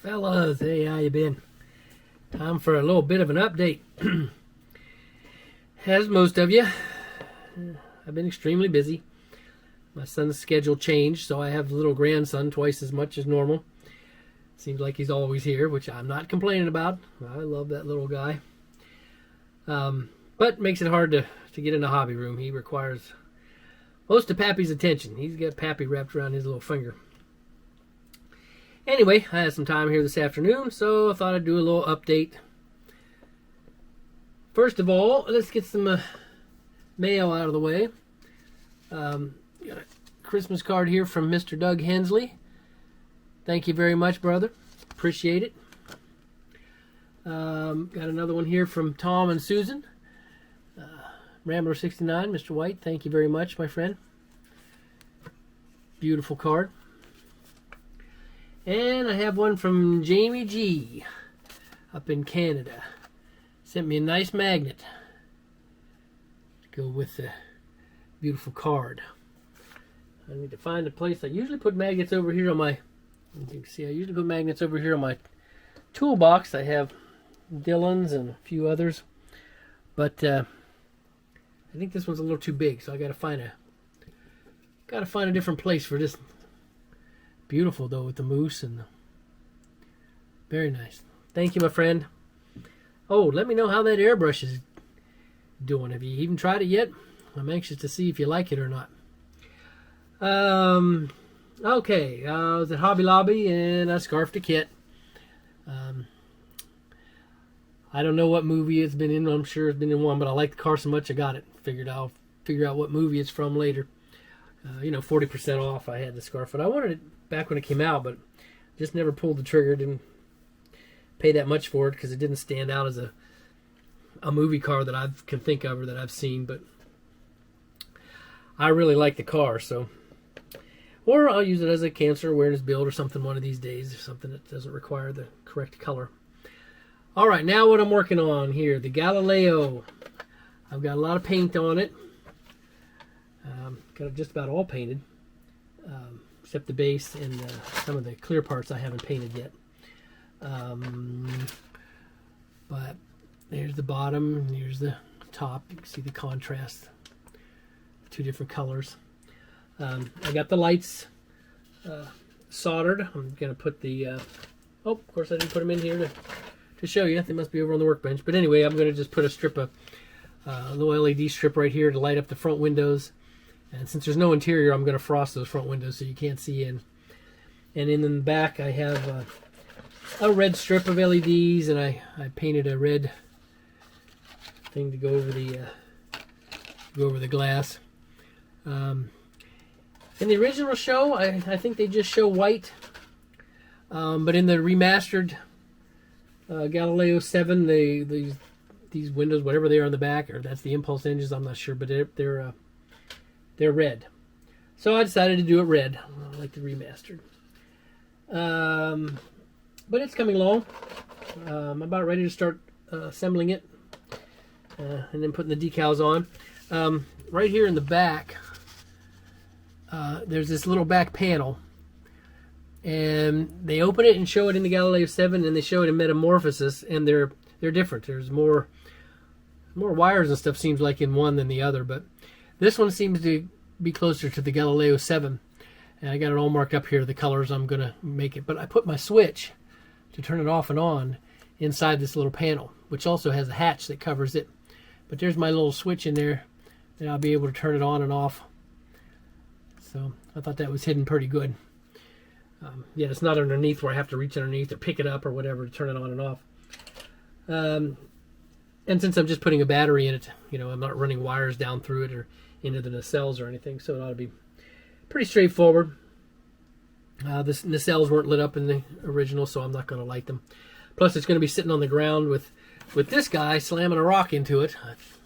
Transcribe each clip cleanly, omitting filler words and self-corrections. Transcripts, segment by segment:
Fellas, hey, how you been? Time for a little bit of an update. As most of you, I've been extremely busy. My son's schedule changed, so I have a little grandson twice as much as normal. Seems like he's always here, which I'm not complaining about. I love that little guy. But makes it hard to get in the hobby room. He requires most of Pappy's attention. He's got Pappy wrapped around his little finger. Anyway, I had some time here this afternoon, so I thought I'd do a little update. First of all, let's get some mail out of the way. Got a Christmas card here from Mr. Doug Hensley. Thank you very much, brother. Appreciate it. Got another one here from Tom and Susan. Rambler69, Mr. White, thank you very much, my friend. Beautiful card. And I have one from Jamie G. up in Canada. Sent me a nice magnet to go with the beautiful card. I need to find a place. I usually put magnets over here on my, you can see I usually put magnets over here on my toolbox. I have Dillon's and a few others. But I think this one's a little too big, so I gotta find a different place for this. Beautiful though with the moose and very nice. Thank you, my friend. Oh, let me know how that airbrush is doing. Have you even tried it yet? I'm anxious to see if you like it or not. Okay, I was at Hobby Lobby and I scarfed a kit. I don't know what movie it's been in. I'm sure it's been in one, but I like the car so much I got it. Figured I'll figure out what movie it's from later. 40% off. I had the scarf, but I wanted it back when it came out, but just never pulled the trigger. Didn't pay that much for it because it didn't stand out as a movie car that I can think of or that I've seen. But I really like the car, so or I'll use it as a cancer awareness build or something one of these days, or something that doesn't require the correct color. All right, now what I'm working on here, the Galileo. I've got a lot of paint on it. Got it just about all painted, except the base and some of the clear parts I haven't painted yet. But there's the bottom, and here's the top. You can see the contrast, two different colors. I got the lights soldered. I'm going to put the, of course I didn't put them in here to show you. They must be over on the workbench. But anyway, I'm going to just put a strip of, a little LED strip right here to light up the front windows. And since there's no interior, I'm going to frost those front windows so you can't see in. And in the back, I have a red strip of LEDs, and I painted a red thing to go over the glass. In the original show, I think they just show white. But in the remastered Galileo 7, these windows, whatever they are on the back, or that's the impulse engines, I'm not sure, but they're red. So I decided to do it red. I like the remastered. But it's coming along. I'm about ready to start assembling it and then putting the decals on. Right here in the back, there's this little back panel. And they open it and show it in the Galileo 7, and they show it in Metamorphosis, and they're different. There's more wires and stuff, seems like, in one than the other, but this one seems to be closer to the Galileo 7. And I got it all marked up here, the colors I'm going to make it. But I put my switch to turn it off and on inside this little panel, which also has a hatch that covers it. But there's my little switch in there, and I'll be able to turn it on and off. So I thought that was hidden pretty good. Yet it's not underneath where I have to reach underneath or pick it up or whatever to turn it on and off. And since I'm just putting a battery in it, I'm not running wires down through it or into the nacelles or anything, so it ought to be pretty straightforward. The nacelles weren't lit up in the original, so I'm not going to light them. Plus, it's going to be sitting on the ground with this guy slamming a rock into it.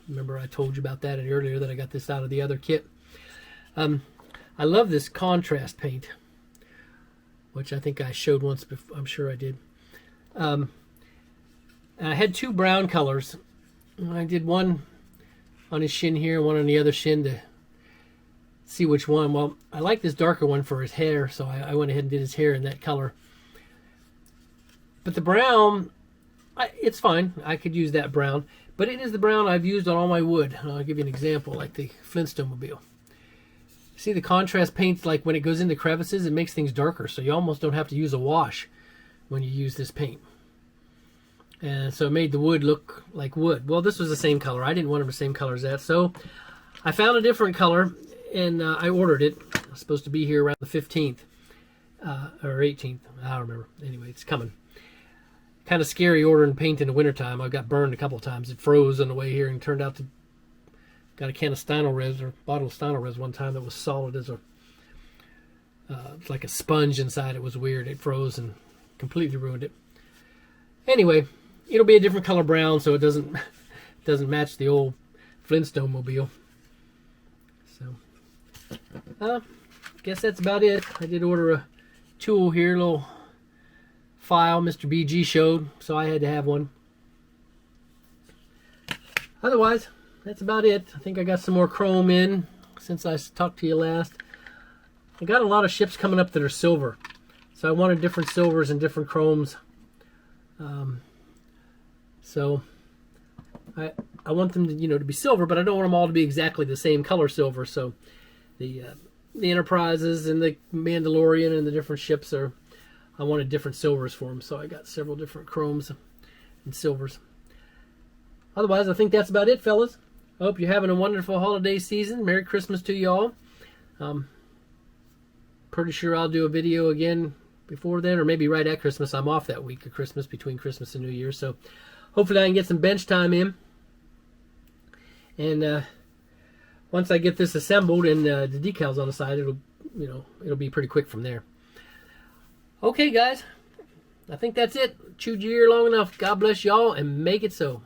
Remember I told you about that earlier, that I got this out of the other kit. I love this contrast paint, which I think I showed once before. I'm sure I did. I had two brown colors. I did one on his shin here, one on the other shin to see which one. Well, I like this darker one for his hair, so I went ahead and did his hair in that color. But the brown, it's fine. I could use that brown. But it is the brown I've used on all my wood. I'll give you an example, like the Flintstone-mobile. See the contrast paint, like when it goes into crevices, it makes things darker. So you almost don't have to use a wash when you use this paint. And so it made the wood look like wood. Well, this was the same color. I didn't want them the same color as that. So I found a different color, and I ordered it. It's supposed to be here around the 15th or 18th. I don't remember. Anyway, it's coming. Kind of scary ordering paint in the wintertime. I got burned a couple of times. It froze on the way here and turned out to... Got a can of Stynylrez or bottle of Stynylrez one time that was solid as a... like a sponge inside. It was weird. It froze and completely ruined it. Anyway, it'll be a different color brown, so it doesn't match the old Flintstone-mobile. So, guess that's about it. I did order a tool here, a little file Mr. BG showed, so I had to have one. Otherwise, that's about it. I think I got some more chrome in since I talked to you last. I got a lot of ships coming up that are silver, so I wanted different silvers and different chromes. So I want them to, to be silver, but I don't want them all to be exactly the same color silver. So the Enterprises and the Mandalorian and the different ships I wanted different silvers for them. So I got several different chromes and silvers. Otherwise, I think that's about it, fellas. I hope you're having a wonderful holiday season. Merry Christmas to y'all. Pretty sure I'll do a video again before then, or maybe right at Christmas. I'm off that week of Christmas, between Christmas and New Year, so hopefully I can get some bench time in. And once I get this assembled and the decals on the side, it'll be pretty quick from there. Okay, guys, I think that's it. Chewed your ear long enough. God bless y'all, and make it so.